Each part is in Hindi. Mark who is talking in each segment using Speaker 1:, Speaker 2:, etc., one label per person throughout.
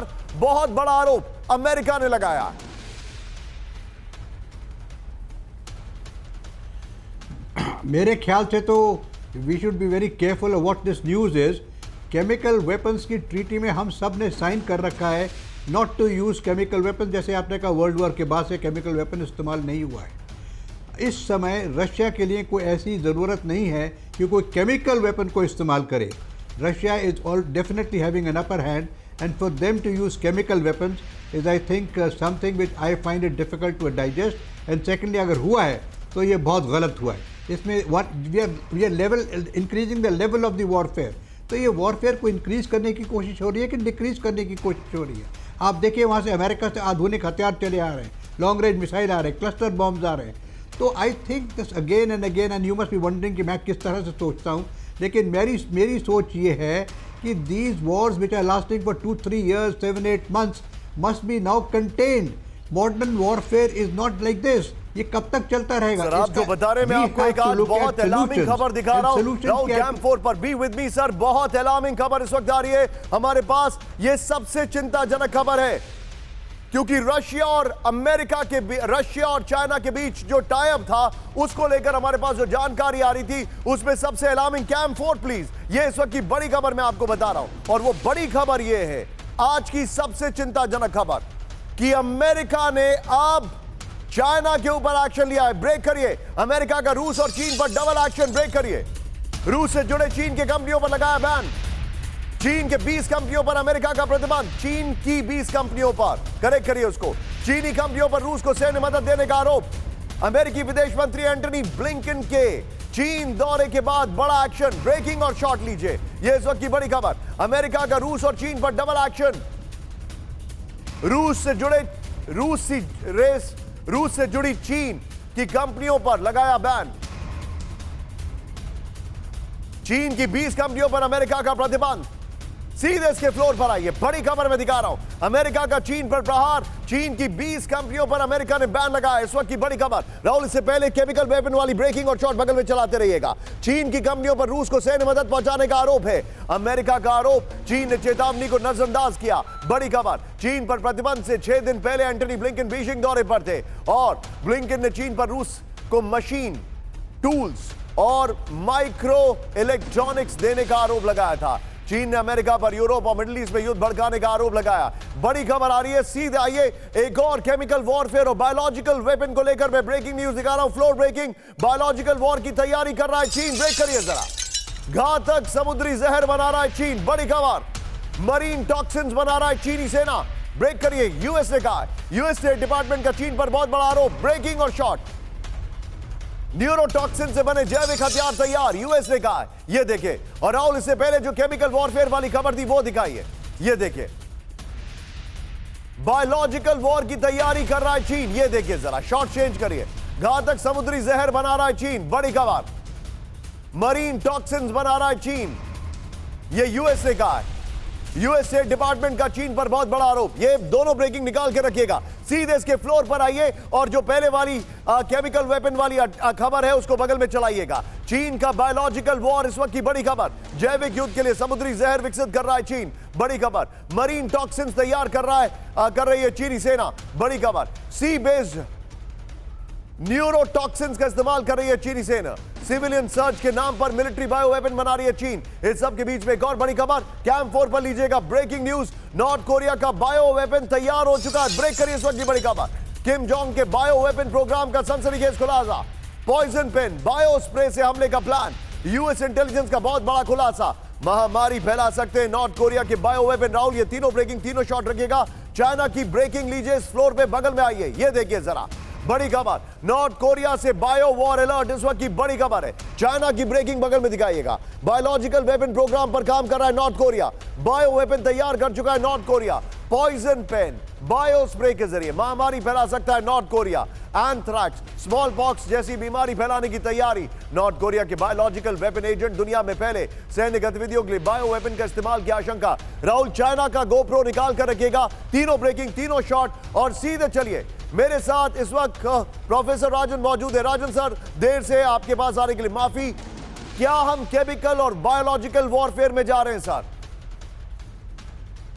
Speaker 1: पर बहुत बड़ा आरोप अमेरिका ने लगाया।
Speaker 2: मेरे ख्याल से तो we should be very careful of what this news is. Chemical weapons की ट्रीटी में हम सब ने साइन कर रखा है not to use chemical weapon. जैसे आपने कहा वर्ल्ड वॉर के बाद से केमिकल वेपन इस्तेमाल नहीं हुआ है। इस समय रशिया के लिए कोई ऐसी ज़रूरत नहीं है कि कोई केमिकल वेपन को इस्तेमाल करे। Russia is all definitely having an upper hand and for them to use chemical weapons is I think something which I find it difficult to digest. And secondly अगर हुआ है तो ये बहुत गलत हुआ है। इसमें what we are level increasing the level of the warfare. तो ये वॉरफेयर को इंक्रीज करने की कोशिश हो रही है कि डिक्रीज करने की कोशिश हो रही है। आप देखिए वहाँ से अमेरिका से आधुनिक हथियार चले आ रहे हैं, लॉन्ग रेंज मिसाइल आ रहे हैं, क्लस्टर बॉम्ब्स आ रहे हैं। तो I think this again and you must be wondering कि मैं किस तरह से सोचता हूँ। लेकिन मेरी सोच ये है कि these wars which are lasting for 2-3 years, 7-8 months must be now contained. Modern warfare is not like this. ये कब तक चलता रहेगा?
Speaker 1: सर आप जो बता रहे हैं, मैं आपको एक आज बहुत अलार्मिंग खबर दिखा रहा हूं। राहुल कैंप 4 पर बी विद मी सर, बहुत अलार्मिंग खबर इस वक्त आ रही है हमारे पास। ये सबसे चिंताजनक खबर है क्योंकि रशिया और चाइना के बीच जो टाई अप था उसको लेकर हमारे पास जो जानकारी आ रही थी उसमें सबसे अलार्मिंग कैंप 4 प्लीज, ये इस वक्त की बड़ी खबर मैं आपको बता रहा हूं। और वो बड़ी खबर ये है, आज की सबसे चिंताजनक खबर, कि अमेरिका ने अब चाइना के ऊपर एक्शन लिया है। ब्रेक करिए, अमेरिका का रूस और चीन पर डबल एक्शन। ब्रेक करिए, रूस से जुड़े चीन के कंपनियों पर लगाया बैन। चीन के 20 कंपनियों पर अमेरिका का प्रतिबंध। चीन की 20 कंपनियों पर, करेक्ट करिए उसको, चीनी कंपनियों पर रूस को सैन्य मदद देने का आरोप। अमेरिकी विदेश मंत्री एंटनी ब्लिंकन के चीन दौरे के बाद बड़ा एक्शन। ब्रेकिंग और शॉट लीजिए, यह इस वक्त की बड़ी खबर। अमेरिका का रूस और चीन पर डबल एक्शन। रूस से जुड़ी चीन की कंपनियों पर लगाया बैन। चीन की 20 कंपनियों पर अमेरिका का प्रतिबंध। सीधे इसके फ्लोर पर आइए, बड़ी खबर मैं दिखा रहा हूं। अमेरिका का चीन पर प्रहार, चीन की 20 कंपनियों पर अमेरिका ने बैन लगाया। इस वक्त की बड़ी खबर। राहुल, इससे पहले केमिकल वेपन वाली ब्रेकिंग और शॉट बगल में चलाते रहिएगा। चीन की कंपनियों पर रूस को सैन्य मदद पहुंचाने का आरोप है। अमेरिका का आरोप, चीन ने चेतावनी को नजरअंदाज किया। बड़ी खबर, चीन पर प्रतिबंध से 6 दिन पहले एंटनी ब्लिंकन बीजिंग दौरे पर थे और ब्लिंकन ने चीन पर रूस को मशीन, टूल्स और माइक्रो इलेक्ट्रॉनिक्स देने का आरोप लगाया था। चीन ने अमेरिका पर यूरोप और मिडिल ईस्ट में युद्ध भड़काने का आरोप लगाया। बड़ी खबर आ रही है, सीधे आइए एक और केमिकल वॉरफेयर और बायोलॉजिकल वेपन को लेकर मैं ब्रेकिंग न्यूज दिखा रहा हूं। फ्लोर ब्रेकिंग, बायोलॉजिकल वॉर की तैयारी कर रहा है चीन। ब्रेक करिए जरा। घातक समुद्री जहर बना रहा है चीन। बड़ी खबर, मरीन टॉक्सिन्स बना रहा है चीनी सेना। ब्रेक करिए, यूएस ने कहा, यूएस स्टेट डिपार्टमेंट का चीन पर बहुत बड़ा आरोप। ब्रेकिंग और शॉट, न्यूरोटॉक्सिन से बने जैविक हथियार तैयार, यूएस ने कहा है। ये देखिए, और राहुल इससे पहले जो केमिकल वॉरफेयर वाली खबर थी वो दिखाइए। ये देखिए, बायोलॉजिकल वॉर की तैयारी कर रहा है चीन। ये देखिए जरा, शॉट चेंज करिए। घातक समुद्री जहर बना रहा है चीन। बड़ी खबर, मरीन टॉक्सिन्स बना रहा है चीन। ये यूएस ने कहा है। यूएस स्टेट डिपार्टमेंट का चीन पर बहुत बड़ा आरोप। ये दोनों ब्रेकिंग निकाल के रखिएगा। सीधे इसके फ्लोर पर आइए और जो पहले वाली केमिकल वेपन वाली खबर है उसको बगल में चलाइएगा। चीन का बायोलॉजिकल वॉर इस वक्त की बड़ी खबर। जैविक युद्ध के लिए समुद्री जहर विकसित कर रहा है चीन। बड़ी खबर, मरीन टॉक्सिन्स तैयार कर रही है चीनी सेना। बड़ी खबर, सी बेस्ड न्यूरोटॉक्सिन्स का इस्तेमाल कर रही है चीनी सेना। सिविलियन सर्च के नाम पर मिलिट्री बायो वेपन बना रही है चीन। इस सब के बीच में एक और बड़ी खबर, कैंप 4 पर लीजिएगा। ब्रेकिंग न्यूज, नॉर्थ कोरिया का बायो वेपन तैयार हो चुका है। ब्रेक करिए इस वक्त की बड़ी खबर। किम जोंग के बायो वेपन प्रोग्राम का सनसनीखेज खुलासा। पॉइजन पेन, बायो स्प्रे से हमले का प्लान। यूएस इंटेलिजेंस का बहुत बड़ा खुलासा। महामारी फैला सकते हैं नॉर्थ कोरिया के बायो वेपन। राहुल, ये तीनों ब्रेकिंग, तीनों शॉट रखिएगा। चाइना की ब्रेकिंग लीजिए, इस फ्लोर पे बगल में आइए। ये देखिए जरा, बड़ी खबर, नॉर्थ कोरिया से बायो वॉर अलर्ट इस वक्त की बड़ी खबर है। चाइना की ब्रेकिंग बगल में दिखाइएगा। बायोलॉजिकल वेपन प्रोग्राम पर काम कर रहा है नॉर्थ कोरिया। बायो वेपन तैयार कर चुका है North Korea. Poison pen, bio spray के जरिए महामारी फैला सकता है North Korea. Anthrax, smallpox जैसी बीमारी फैलाने की तैयारी। नॉर्थ कोरिया के बायोलॉजिकल वेपन एजेंट दुनिया में पहले सैन्य गतिविधियों के लिए बायो वेपन का इस्तेमाल की आशंका। राहुल, चाइना का गोप्रो निकाल कर रखिएगा। तीनों ब्रेकिंग, तीनों शॉट। और सीधे चलिए, मेरे साथ इस वक्त प्रोफेसर राजन मौजूद है। राजन सर, देर से आपके पास आने के लिए माफी। क्या हम केमिकल और बायोलॉजिकल वॉरफेयर में जा रहे हैं सर?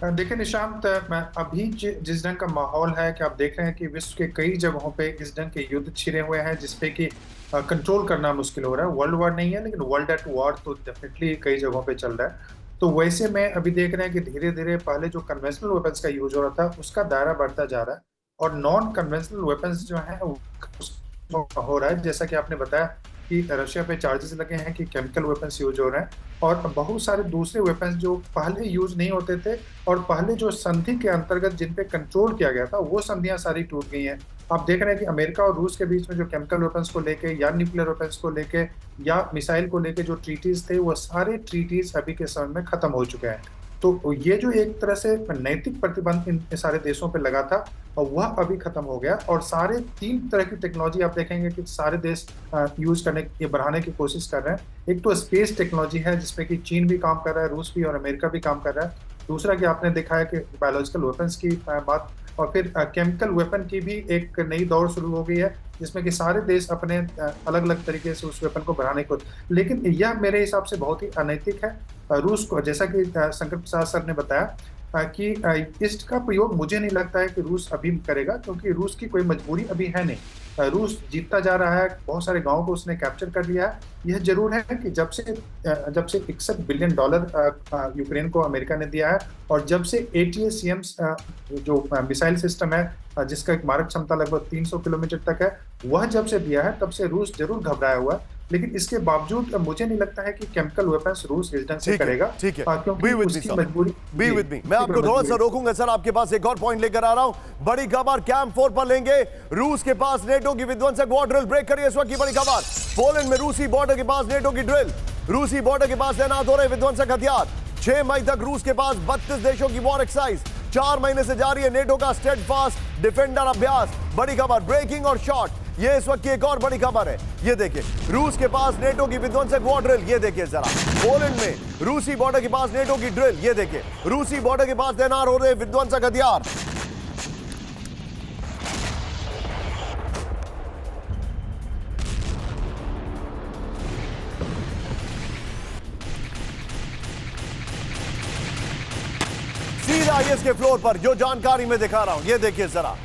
Speaker 3: देखिए निशांत, मैं अभी जिस ढंग का माहौल है कि आप देख रहे हैं कि विश्व के कई जगहों पे इस ढंग के युद्ध छिड़े हुए हैं जिसपे कि कंट्रोल करना मुश्किल हो रहा है। वर्ल्ड वॉर नहीं है लेकिन वर्ल्ड एट वॉर तो डेफिनेटली कई जगहों पे चल रहा है। तो वैसे में अभी देख रहे हैं कि धीरे धीरे पहले जो कन्वेंशनल वेपन्स का यूज हो रहा था उसका दायरा बढ़ता जा रहा है और नॉन कन्वेंशनल वेपन्स जो है हो रहा है। जैसा कि आपने बताया कि रशिया पे चार्जेस लगे हैं कि केमिकल वेपन्स यूज हो रहे हैं और बहुत सारे दूसरे वेपन्स जो पहले यूज नहीं होते थे और पहले जो संधि के अंतर्गत जिन पे कंट्रोल किया गया था वो संधियां सारी टूट गई हैं। आप देख रहे हैं कि अमेरिका और रूस के बीच में जो केमिकल वेपन्स को लेके या न्यूक्लियर वेपन्स को लेके या मिसाइल को लेके जो ट्रीटीज थे वो सारे ट्रीटीज अभी के समय में खत्म हो चुके हैं। तो ये जो एक तरह से नैतिक प्रतिबंध इन सारे देशों पे लगा था और वह अभी खत्म हो गया और सारे 3 तरह की टेक्नोलॉजी आप देखेंगे कि सारे देश यूज करने ये बढ़ाने की कोशिश कर रहे हैं। एक तो स्पेस टेक्नोलॉजी है जिसपे कि चीन भी काम कर रहा है, रूस भी और अमेरिका भी काम कर रहा है। दूसरा कि आपने देखा है कि बायोलॉजिकल वेपन्स की बात और फिर केमिकल वेपन की भी एक नई दौर शुरू हो गई है जिसमें कि सारे देश अपने अलग अलग तरीके से उस वेपन को बढ़ाने को, लेकिन यह मेरे हिसाब से बहुत ही अनैतिक है। रूस को, जैसा कि शंकर प्रसाद सर ने बताया कि इसका प्रयोग मुझे नहीं लगता है कि रूस अभी करेगा क्योंकि रूस की कोई मजबूरी अभी है नहीं। रूस जीतता जा रहा है, बहुत सारे गांवों को उसने कैप्चर कर लिया है। यह जरूर है कि जब से $61 बिलियन यूक्रेन को अमेरिका ने दिया है और जब से ATACMS जो मिसाइल सिस्टम है जिसका एक मारक क्षमता लगभग 300 किलोमीटर तक है, वह जब से दिया है तब से रूस जरूर घबराया हुआ है। लेकिन इसके बावजूद मुझे नहीं लगता है कि केमिकल वेपन्स रूस इस ढंग से करेगा।
Speaker 1: ठीक है,
Speaker 3: क्योंकि उसकी मजबूरी।
Speaker 1: Be with me. मैं आपको थोड़ा सा रोकूंगा सर, आपके पास एक और पॉइंट लेकर आ रहा हूं। बड़ी खबर कैंप 4 पर लेंगे। रूस के पास नेटो की विध्वंसक वॉर ड्रिल ब्रेक करिए इस वक्त की बड़ी खबर। पोलैंड में रूसी बॉर्डर के पास नेटो की ड्रिल, रूसी बॉर्डर के पास तैनात हो रहे विध्वंसक हथियार। 6 मई तक रूस के पास 32 देशों की वॉर एक्सरसाइज। 4 महीने से जारी है नेटो का स्टेडफास्ट डिफेंडर अभ्यास। बड़ी खबर ब्रेकिंग और शॉट, ये इस वक्त की एक और बड़ी खबर है। ये देखिए रूस के पास नेटो की विध्वंसक वॉर ड्रिल, ये देखिए जरा। पोलैंड में रूसी बॉर्डर के पास नेटो की ड्रिल, ये देखिए रूसी बॉर्डर के पास तैनात हो रहे विध्वंसक हथियार। सीधा इसके फ्लोर पर जो जानकारी मैं दिखा रहा हूं, ये देखिए जरा।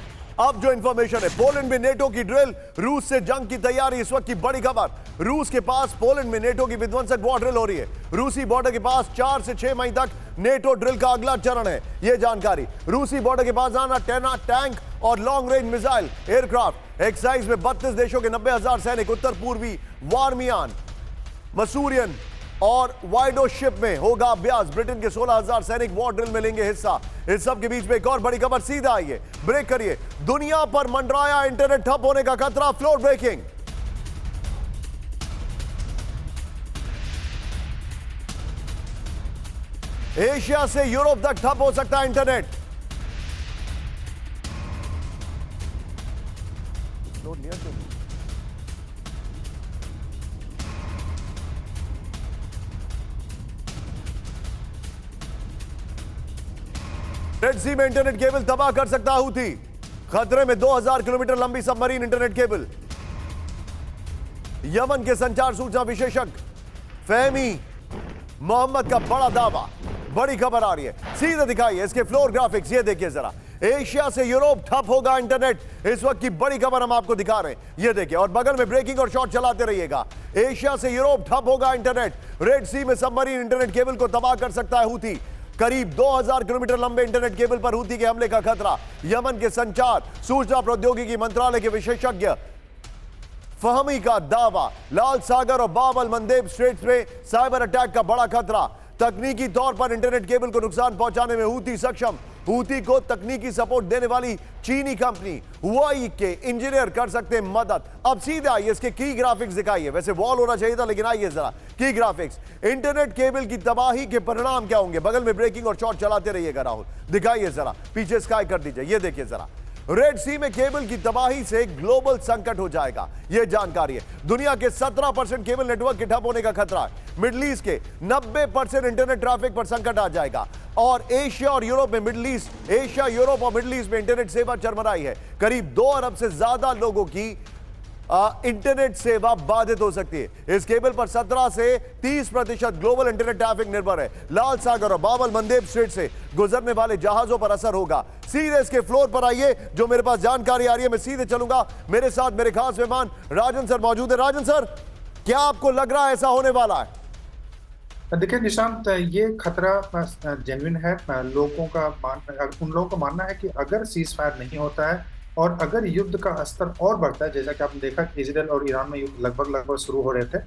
Speaker 1: अब जो इंफॉर्मेशन है, पोलैंड में नेटो की ड्रिल, रूस से जंग की तैयारी, इस वक्त की बड़ी खबर। रूस के पास पोलैंड में नेटो की विध्वंसक वॉर ड्रिल हो रही है। रूसी बॉर्डर के पास 4 से 6 मई तक नेटो ड्रिल का अगला चरण है। यह जानकारी रूसी बॉर्डर के पास आना टैंक और long range missile aircraft exercise में 32 देशों के 90,000 सैनिक उत्तर पूर्वी वार्मियान, मसूरियन और वाइडो शिप में होगा अभ्यास। ब्रिटेन के 16,000 सैनिक वॉर ड्रिल में लेंगे हिस्सा। इस सब के बीच में एक और बड़ी खबर, सीधा आइए ब्रेक करिए। दुनिया पर मंडराया इंटरनेट ठप होने का खतरा, फ्लोर ब्रेकिंग। एशिया से यूरोप तक ठप हो सकता है इंटरनेट। रेड सी में इंटरनेट केबल तबाह कर सकता हूथी। खतरे में 2000 किलोमीटर लंबी सबमरीन इंटरनेट केबल। यमन के संचार सूचना विशेषज्ञ फहमी मोहम्मद का बड़ा दावा। बड़ी खबर आ रही है, सीधे दिखाइए इसके फ्लोर ग्राफिक्स, ये देखिए जरा। एशिया से यूरोप ठप होगा इंटरनेट, इस वक्त की बड़ी खबर हम आपको दिखा रहे हैं। ये देखिए और बगल में ब्रेकिंग और शॉट चलाते रहिएगा। एशिया से यूरोप ठप होगा इंटरनेट। रेड सी में सबमरीन इंटरनेट केबल को तबाह कर सकता है हूथी। करीब 2000 किलोमीटर लंबे इंटरनेट केबल पर हूथी के हमले का खतरा। यमन के संचार सूचना प्रौद्योगिकी मंत्रालय के विशेषज्ञ फहमी का दावा। लाल सागर और बाब अल मंदेब स्ट्रेट्स में साइबर अटैक का बड़ा खतरा। तकनीकी तौर पर इंटरनेट केबल को नुकसान पहुंचाने में हूथी सक्षम। हूथी को तकनीकी सपोर्ट देने वाली चीनी कंपनी हुआई के इंजीनियर कर सकते हैं मदद। अब सीधे आइए इसके की ग्राफिक्स दिखाइए। वैसे वॉल होना चाहिए था लेकिन आइए जरा की ग्राफिक्स। इंटरनेट केबल की तबाही के परिणाम क्या होंगे? बगल में ब्रेकिंग और शॉट चलाते रहिएगा राहुल, दिखाइए जरा, पीछे स्काई कर दीजिए। ये देखिए जरा, रेड सी में केबल की तबाही से ग्लोबल संकट हो जाएगा, यह जानकारी है। दुनिया के 17% केबल नेटवर्क के ठप होने का खतरा है। मिडिल ईस्ट के 90% इंटरनेट ट्रैफिक पर संकट आ जाएगा। और एशिया और यूरोप में एशिया, यूरोप और मिडिल ईस्ट में इंटरनेट सेवा चरमराई है। करीब 2 अरब से ज्यादा लोगों की इंटरनेट सेवा बाधित हो सकती है। इस केबल पर 17 से 30% ग्लोबल इंटरनेट ट्रैफिक निर्भर है। लाल सागर और बाबल मंदेब स्ट्रेट से गुजरने वाले जहाजों पर असर होगा। सीधे इसके फ्लोर पर आइए, जो मेरे पास जानकारी आ रही है मैं सीधे चलूंगा। मेरे साथ मेरे खास मेहमान राजन सर मौजूद है। राजन सर, क्या आपको लग रहा है ऐसा होने वाला है?
Speaker 3: देखिए निशांत, ये खतरा जेन्युइन है। उन लोगों का मानना है कि अगर सीज फायर नहीं होता है और अगर युद्ध का स्तर और बढ़ता है, जैसा कि आपने देखा कि इजराइल और ईरान में युद्ध लगभग शुरू हो रहे थे,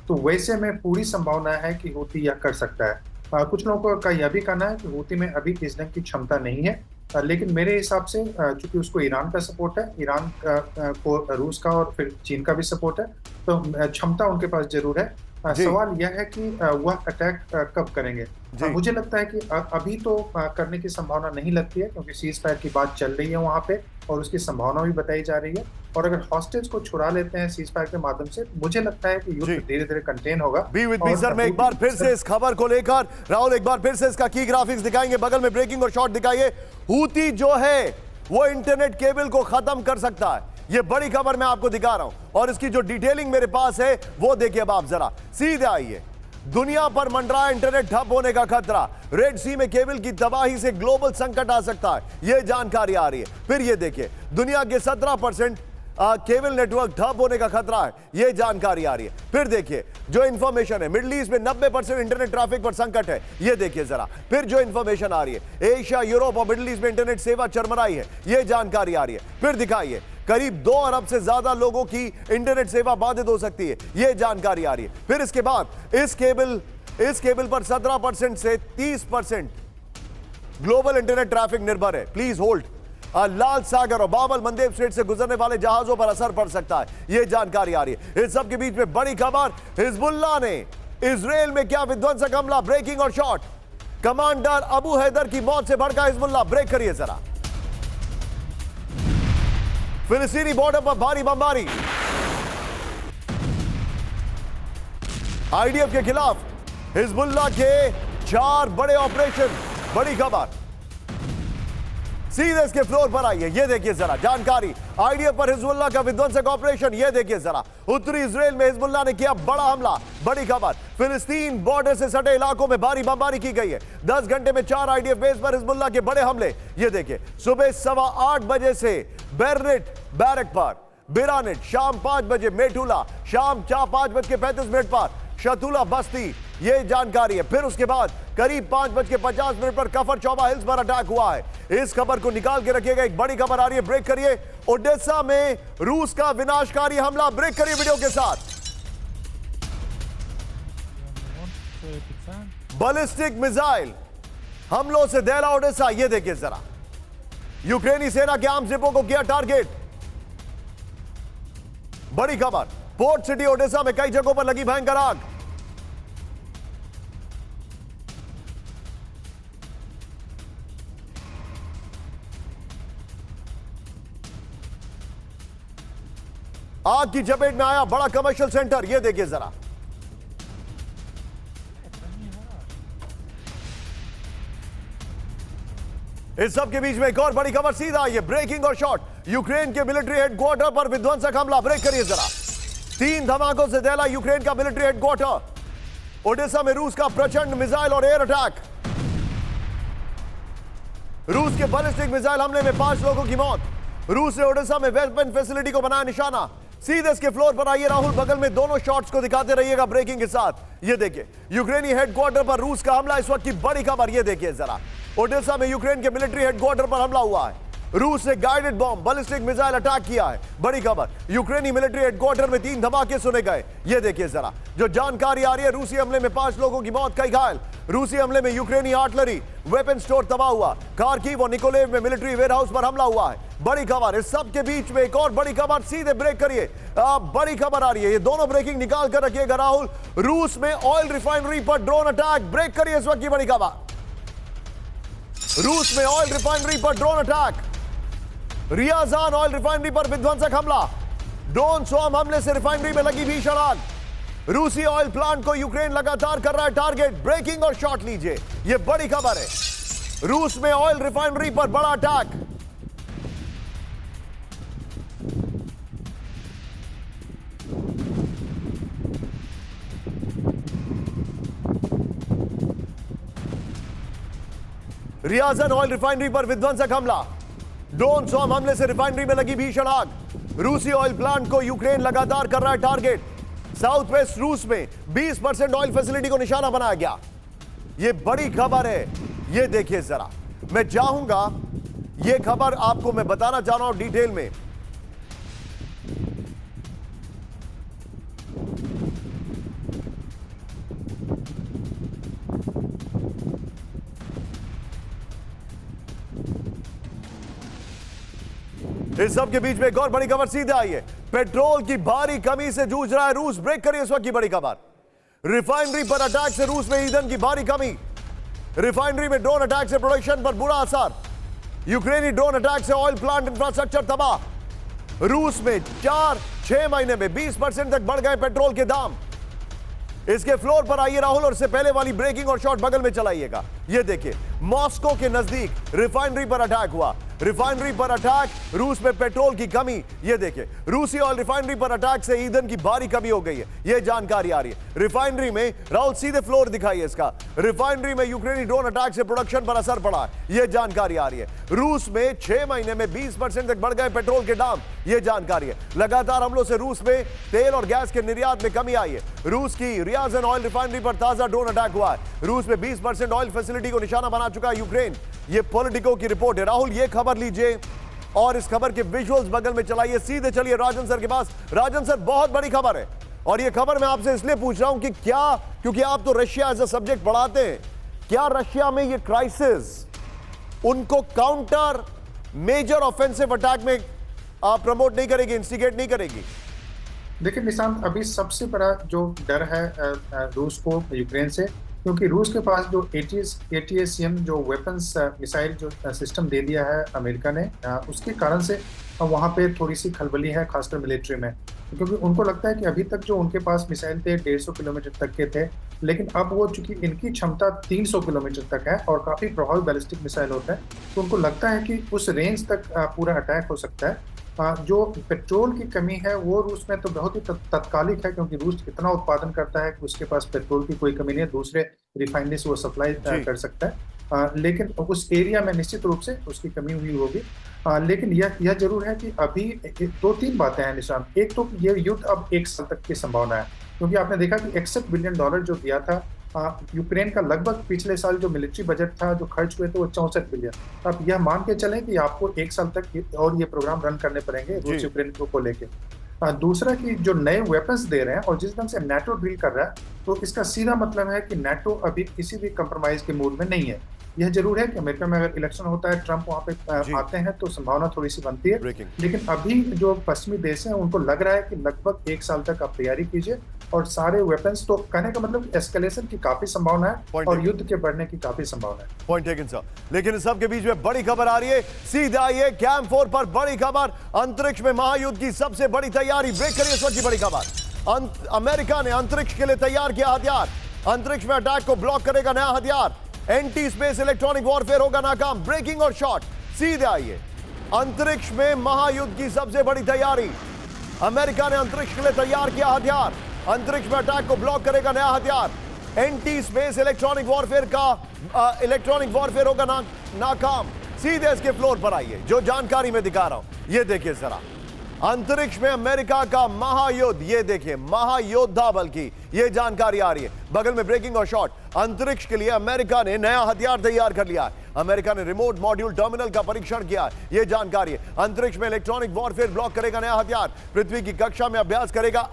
Speaker 3: तो वैसे में पूरी संभावना है कि हूती यह कर सकता है। कुछ लोगों का यह भी कहना है कि हूती में अभी इस ढंग की क्षमता नहीं है, लेकिन मेरे हिसाब से चूंकि उसको ईरान का सपोर्ट है, ईरान को रूस का और फिर चीन का भी सपोर्ट है, तो क्षमता उनके पास जरूर है। सवाल यह है कि वह अटैक कब करेंगे। मुझे लगता है कि अभी तो करने की संभावना नहीं लगती है, क्योंकि सीज फायर की बात चल रही है वहां पे और उसकी संभावना भी बताई जा रही है। और अगर हॉस्टेज को छुड़ा लेते हैं सीज फायर के माध्यम से, मुझे लगता है कि युद्ध धीरे धीरे कंटेन होगा।
Speaker 1: बी विद मी सर, मैं एक बार फिर से इस खबर को लेकर राहुल एक बार फिर से इसका की ग्राफिक्स दिखाएंगे, बगल में ब्रेकिंग और शॉट दिखाइए। हूती जो है वो इंटरनेट केबल को खत्म कर सकता है, ये बड़ी खबर मैं आपको दिखा रहा हूं और इसकी जो डिटेलिंग मेरे पास है वो देखिए। अब आप जरा सीधे आइए। दुनिया पर मंडरा इंटरनेट ठप होने का खतरा, रेड सी में केबल की तबाही से ग्लोबल संकट आ सकता है, यह जानकारी आ रही है। फिर ये देखिए, दुनिया के 17% केबल नेटवर्क ठप होने का खतरा है, यह जानकारी आ रही है। फिर देखिए जो इंफॉर्मेशन है, मिडिल ईस्ट में 90% इंटरनेट ट्रैफिक पर संकट है, यह देखिए जरा। फिर जो इंफॉर्मेशन आ रही है, एशिया, यूरोप और मिडिल ईस्ट में इंटरनेट सेवा चरमराई है, यह जानकारी आ रही है। फिर दिखाइए, करीब 2 अरब से ज्यादा लोगों की इंटरनेट सेवा बाधित हो सकती है, यह जानकारी आ रही है। फिर इसके बाद इस केबल पर 17% से 30% ग्लोबल इंटरनेट ट्रैफिक निर्भर है। Please hold. लाल सागर और बाबल मंदेब स्ट्रेट से गुजरने वाले जहाजों पर असर पड़ सकता है, यह जानकारी आ रही है। इस सब के बीच में बड़ी खबर, हिजबुल्लाह ने इजराइल में क्या विध्वंसक हमला, ब्रेकिंग और शॉट। कमांडर अबू हैदर की मौत से भड़का हिजबुल्लाह, ब्रेक करिए जरा। फिलिस्तीनी बॉर्डर पर भारी बमबारी, आईडीएफ के खिलाफ हिजबुल्लाह के 4 बड़े ऑपरेशन, बड़ी खबर। सीधे इसके फ्लोर पर आइए, ये देखिए जरा जानकारी। आईडीएफ पर हिजबुल्लाह का विध्वंसक ऑपरेशन, ये देखिए जरा। उत्तरी इजराइल में हिजबुल्लाह ने किया बड़ा हमला, बड़ी खबर। फिलिस्तीन बॉर्डर से सटे इलाकों में भारी बमबारी की गई है। 10 घंटे में 4 आईडीएफ बेस पर हिजबुल्लाह के बड़े हमले, ये देखिए। सुबह 8:15 बजे से बेरनेट बैरक पर बिरानेट, शाम 5 बजे मेटुला, शाम 5:35 पर शतुला बस्ती, ये जानकारी है। फिर उसके बाद करीब 5:50 पर कफर चौबा हिल्स पर अटैक हुआ है। इस खबर को निकाल के रखिएगा, एक बड़ी खबर आ रही है, ब्रेक करिए। ओडेसा में रूस का विनाशकारी हमला, ब्रेक करिए वीडियो के साथ। बैलिस्टिक मिसाइल हमलों से दहला ओडेसा, ये देखिए जरा। यूक्रेनी सेना के आर्म्स डिपो को किया टारगेट, बड़ी खबर। पोर्ट सिटी ओडेसा में कई जगहों पर लगी भयंकर आग। आग की चपेट में आया बड़ा कमर्शियल सेंटर, यह देखिए जरा। इस सब के बीच में एक और बड़ी खबर, सीधा ये ब्रेकिंग और शॉट। यूक्रेन के मिलिट्री हेडक्वार्टर पर विध्वंसक हमला, ब्रेक करिए जरा। 3 धमाकों से दहला यूक्रेन का मिलिट्री हेडक्वार्टर। ओडेसा में रूस का प्रचंड मिसाइल और एयर अटैक। रूस के बैलिस्टिक मिसाइल हमले में 5 लोगों की मौत। रूस ने ओडेसा में वेपन फैसिलिटी को बनाया निशाना। सीधे इसके फ्लोर पर आइए राहुल, बगल में दोनों शॉट्स को दिखाते रहिएगा ब्रेकिंग के साथ। ये देखिए, यूक्रेनी हेडक्वार्टर पर रूस का हमला, इस वक्त की बड़ी खबर, ये देखिए जरा। ओडेसा में यूक्रेन के मिलिट्री हेडक्वार्टर पर हमला हुआ है। रूस ने guided bomb, ballistic missile attack किया है, बड़ी खबर। यूक्रेनी मिलिट्री हेडक्वार्टर में 3 धमाके सुने गए, ये देखिए जरा। जो जानकारी आ रही है, रूसी हमले में 5 लोगों की मौत, कई घायल। रूसी हमले में यूक्रेनी आर्टिलरी वेपन स्टोर तबाह हुआ। खार्किव और निकोलेव में मिलिट्री वेयरहाउस पर हमला हुआ है, बड़ी खबर। इस सब के बीच में एक और बड़ी खबर, सीधे ब्रेक करिए। बड़ी खबर आ रही है, ये दोनों ब्रेकिंग निकाल कर रखिएगा राहुल। रूस में ऑयल रिफाइनरी पर ड्रोन अटैक, ब्रेक करिए इस वक्त की बड़ी खबर। रूस में ऑयल रिफाइनरी पर drone attack. Ryazan oil refinery पर विध्वंसक हमला। ड्रोन स्वॉर्म हमले से रिफाइनरी में लगी भीषण आग। रूसी ऑयल प्लांट को यूक्रेन लगातार कर रहा है टारगेट, ब्रेकिंग और शॉट लीजिए, यह बड़ी खबर है। रूस में ऑयल रिफाइनरी पर बड़ा अटैक। रियाजन ऑयल रिफाइनरी पर विध्वंसक हमला। ड्रोन सॉम हमले से रिफाइनरी में लगी भीषण आग। रूसी ऑयल प्लांट को यूक्रेन लगातार कर रहा है टारगेट। साउथ वेस्ट रूस में 20% ऑयल फैसिलिटी को निशाना बनाया गया। यह बड़ी खबर है, यह देखिए जरा। मैं चाहूंगा यह खबर आपको मैं बताना चाह रहा हूं डिटेल में। इस सब के बीच में एक और बड़ी खबर सीधे आई है। पेट्रोल की भारी कमी से जूझ रहा है रूस। ब्रेक करिए इस वक्त की बड़ी खबर। रिफाइनरी पर अटैक से रूस में ईंधन की भारी कमी। रिफाइनरी में ड्रोन अटैक से प्रोडक्शन पर बुरा असर। यूक्रेनी ड्रोन अटैक से ऑयल प्लांट इंफ्रास्ट्रक्चर तबाह। रूस में 4-6 महीने में 20% तक बढ़ गए पेट्रोल के दाम। इसके फ्लोर पर आइए राहुल, और इससे पहले वाली ब्रेकिंग और शॉट बगल में चलाइएगा। ये देखिए, मॉस्को के नजदीक रिफाइनरी पर अटैक हुआ। रिफाइनरी पर अटैक, रूस में पेट्रोल की कमी। ये देखिए, रूसी ऑयल रिफाइनरी पर अटैक से ईंधन की भारी कमी हो गई है। ये जानकारी आ रही है। रिफाइनरी में राहुल सीधे फ्लोर दिखाइए इसका। रिफाइनरी में यूक्रेनी ड्रोन अटैक से प्रोडक्शन पर असर पड़ा है। ये जानकारी आ रही है। रूस में 6 महीने में 20% तक बढ़ गए पेट्रोल के दाम। ये जानकारी है। लगातार हमलों से रूस में तेल और गैस के निर्यात में कमी आई है। रूस की रियाजन ऑयल रिफाइनरी पर ताजा ड्रोन अटैक हुआ है। रूस में 20% ऑयल फैसिलिटी को निशाना बना चुका है यूक्रेन। ये पॉलिटिको की रिपोर्ट है। राहुल, ये खबर लीजिए और इस खबर के विजुअल्स बगल में चलाइए। सीधे चलिए राजन सर के पास। राजन सर, बहुत बड़ी खबर है, और ये खबर मैं आपसे इसलिए पूछ रहा हूं कि क्या, क्योंकि आप तो रशिया एज अ सब्जेक्ट पढ़ाते हैं, क्या रशिया में ये क्राइसिस उनको काउंटर मेजर ऑफेंसिव अटैक में प्रमोट नहीं करेगी, इंस्टिगेट नहीं करेगी?
Speaker 3: देखिए निशांत, अभी सबसे बड़ा जो डर है रूस को यूक्रेन से, क्योंकि रूस के पास जो ATACM जो वेपन्स मिसाइल जो सिस्टम दे दिया है अमेरिका ने, उसके कारण से वहाँ पे थोड़ी सी खलबली है, खासकर मिलिट्री में। क्योंकि उनको लगता है कि अभी तक जो उनके पास मिसाइल थे 150 किलोमीटर तक के थे, लेकिन अब वो चूंकि इनकी क्षमता 300 किलोमीटर तक है और काफ़ी प्रभावी बैलिस्टिक मिसाइल होता है, तो उनको लगता है कि उस रेंज तक पूरा अटैक हो सकता है। जो पेट्रोल की कमी है वो रूस में तो बहुत ही तत्कालिक है, क्योंकि रूस इतना उत्पादन करता है कि उसके पास पेट्रोल की कोई कमी नहीं है, दूसरे रिफाइनरी से वो सप्लाई कर सकता है। लेकिन उस एरिया में निश्चित रूप से उसकी कमी हुई होगी। लेकिन यह जरूर है कि अभी 2-3 बातें हैं निशांत। एक तो ये युद्ध अब 1 साल तक की संभावना है, क्योंकि आपने देखा कि $61 बिलियन जो दिया था यूक्रेन का, लगभग पिछले साल जो मिलिट्री बजट था जो खर्च हुए थे वो 64 बिलियन। आप यह मान के चलें कि आपको 1 साल तक और ये प्रोग्राम रन करने पड़ेंगे रूस यूक्रेन को लेके। दूसरा कि जो नए वेपन्स दे रहे हैं और जिस ढंग से नाटो डील कर रहा है, तो इसका सीधा मतलब है कि नाटो अभी किसी भी कंप्रोमाइज के मूड में नहीं है। यह जरूर है कि अमेरिका में अगर इलेक्शन होता है, ट्रंप वहां पे आते हैं, तो संभावना थोड़ी सी बनती है। लेकिन अभी जो पश्चिमी देश हैं उनको लग रहा है कि लगभग 1 साल तक आप तैयारी कीजिए और सारे वेपन्स, तो कहने का मतलब एस्केलेशन की काफी संभावना है और युद्ध के बढ़ने की काफी संभावना है।
Speaker 1: Point taken sir. लेकिन सबके बीच में बड़ी खबर आ रही है। सीधे आइए कैंप 4 पर बड़ी खबर। अंतरिक्ष में महायुद्ध की सबसे बड़ी तैयारी। ब्रेक करिए इस वक्त की बड़ी खबर। अमेरिका ने अंतरिक्ष के लिए तैयार किया हथियार। अंतरिक्ष में अटैक को ब्लॉक करेगा नया हथियार। एंटी स्पेस इलेक्ट्रॉनिक वॉरफेयर होगा नाकाम। ब्रेकिंग और शॉट। सीधे आइए, अंतरिक्ष में महायुद्ध की सबसे बड़ी तैयारी। अमेरिका ने अंतरिक्ष के लिए तैयार किया हथियार। अंतरिक्ष में अटैक को ब्लॉक करेगा नया हथियार। एंटी स्पेस इलेक्ट्रॉनिक वॉरफेयर होगा नाकाम। सीधे इसके फ्लोर पर आइए, जो जानकारी मैं दिखा रहा हूं ये देखिए जरा। अंतरिक्ष में अमेरिका का महायुद्ध, ये देखिए, महायोद्धा बल्कि, ये जानकारी आ रही है। बगल में ब्रेकिंग और शॉट। अंतरिक्ष के लिए अमेरिका ने नया हथियार तैयार कर लिया है। अमेरिका ने रिमोट मॉड्यूल टर्मिनल का परीक्षण किया, ये जानकारी है। अंतरिक्ष में इलेक्ट्रॉनिक वॉरफेयर ब्लॉक करेगा नया हथियार। पृथ्वी की कक्षा में अभ्यास करेगा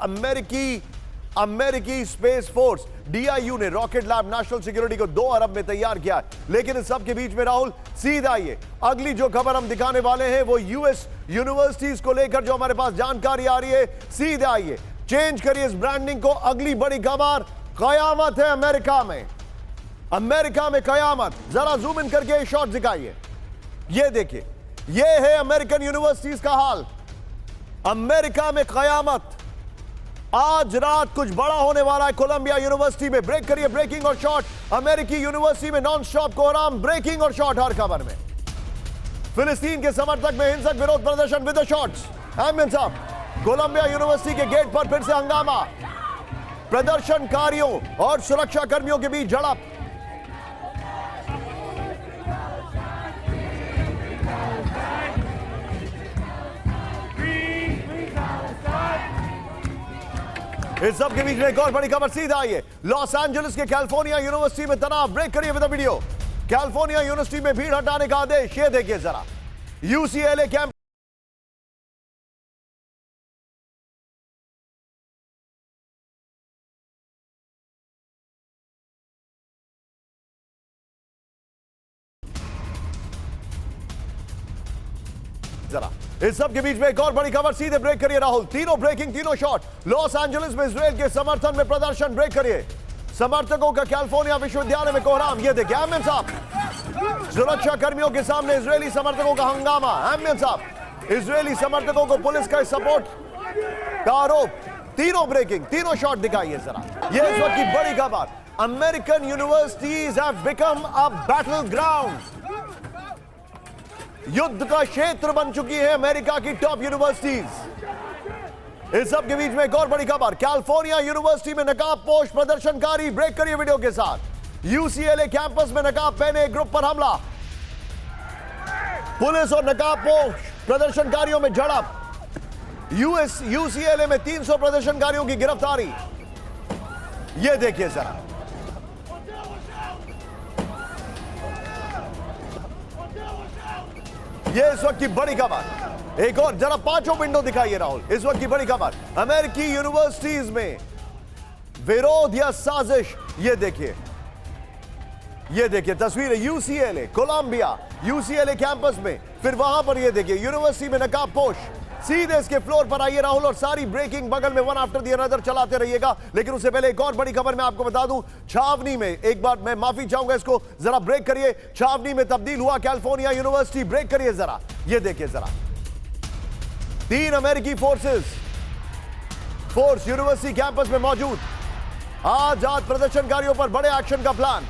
Speaker 1: अमेरिकी स्पेस फोर्स। DIU ने रॉकेट लैब नेशनल सिक्योरिटी को 2 अरब में तैयार किया है। लेकिन इस सब के बीच में राहुल, सीधा आइए, अगली जो खबर हम दिखाने वाले हैं वो US यूनिवर्सिटीज को लेकर जो हमारे पास जानकारी आ रही है। सीधे आइए, चेंज करिए इस ब्रांडिंग को। अगली बड़ी खबर, कयामत है अमेरिका में। अमेरिका में कयामत। जरा जूम इन करके शॉट दिखाइए। ये देखिए, ये है अमेरिकन यूनिवर्सिटीज का हाल। अमेरिका में कयामत। आज रात कुछ बड़ा होने वाला है कोलंबिया यूनिवर्सिटी में। ब्रेक करिए, ब्रेकिंग और शॉट। अमेरिकी यूनिवर्सिटी में नॉन स्टॉप कोहराम। ब्रेकिंग और शॉट हर खबर में। फिलिस्तीन के समर्थक में हिंसक विरोध प्रदर्शन विद शॉट्स। अहमद साहब, कोलंबिया यूनिवर्सिटी के गेट पर फिर से हंगामा। प्रदर्शनकारियों और सुरक्षा कर्मियों के बीच झड़प। इस सब के बीच में एक और बड़ी खबर सीधा आई है। लॉस एंजलिस के कैलिफोर्निया यूनिवर्सिटी में तनाव। ब्रेक करिए with the video. California university में भीड़ हटाने का आदेश, ये देखिए जरा। यूसीएलए कैंप जरा इस सब के बीच में एक और बड़ी खबर, सीधे ब्रेक करिए राहुल। तीनों ब्रेकिंग, तीनों शॉट। लॉस एंजलिस में इजराइल के समर्थन में प्रदर्शन। ब्रेक करिए। समर्थकों का कैलिफोर्निया विश्वविद्यालय में कोहराम। ये देखिए एमिन साहब। सुरक्षा कर्मियों के सामने इजरायली समर्थकों का हंगामा। एमिन साहब, इजरायली समर्थकों को पुलिस का सपोर्ट का आरोप। तीनों ब्रेकिंग, तीनों शॉट दिखाइए जरा। ये इस वक्त की बड़ी खबर। American universities have become a battle ground. युद्ध का क्षेत्र बन चुकी है अमेरिका की टॉप यूनिवर्सिटीज। इस सब के बीच में एक और बड़ी खबर। कैलिफोर्निया यूनिवर्सिटी में नकाबपोश प्रदर्शनकारी। ब्रेक करिए वीडियो के साथ। यूसीएलए कैंपस में नकाब पहने एक ग्रुप पर हमला। पुलिस और नकाबपोश प्रदर्शनकारियों में झड़प। यूसीएलए में 300 प्रदर्शनकारियों की गिरफ्तारी। यह देखिए जरा। ये इस वक्त की बड़ी खबर। एक और जरा पांचों विंडो दिखाइए राहुल। इस वक्त की बड़ी खबर, अमेरिकी यूनिवर्सिटीज में विरोध या साजिश। ये देखिए, ये देखिए तस्वीर यूसीएलए, कोलंबिया यूसीएलए कैंपस में। फिर वहां पर ये देखिए यूनिवर्सिटी में नकाबपोश। सीधे इसके फ्लोर पर आइए राहुल और सारी ब्रेकिंग बगल में वन आफ्टर द अनदर चलाते रहिएगा। लेकिन उससे पहले एक और बड़ी खबर मैं आपको बता दूं। छावनी में, एक बार मैं माफी चाहूंगा, इसको जरा ब्रेक करिए। छावनी में तब्दील हुआ कैलिफोर्निया यूनिवर्सिटी। ब्रेक करिए जरा। ये देखिए जरा। 3 अमेरिकी फोर्स यूनिवर्सिटी कैंपस में मौजूद। आज प्रदर्शनकारियों पर बड़े एक्शन का प्लान।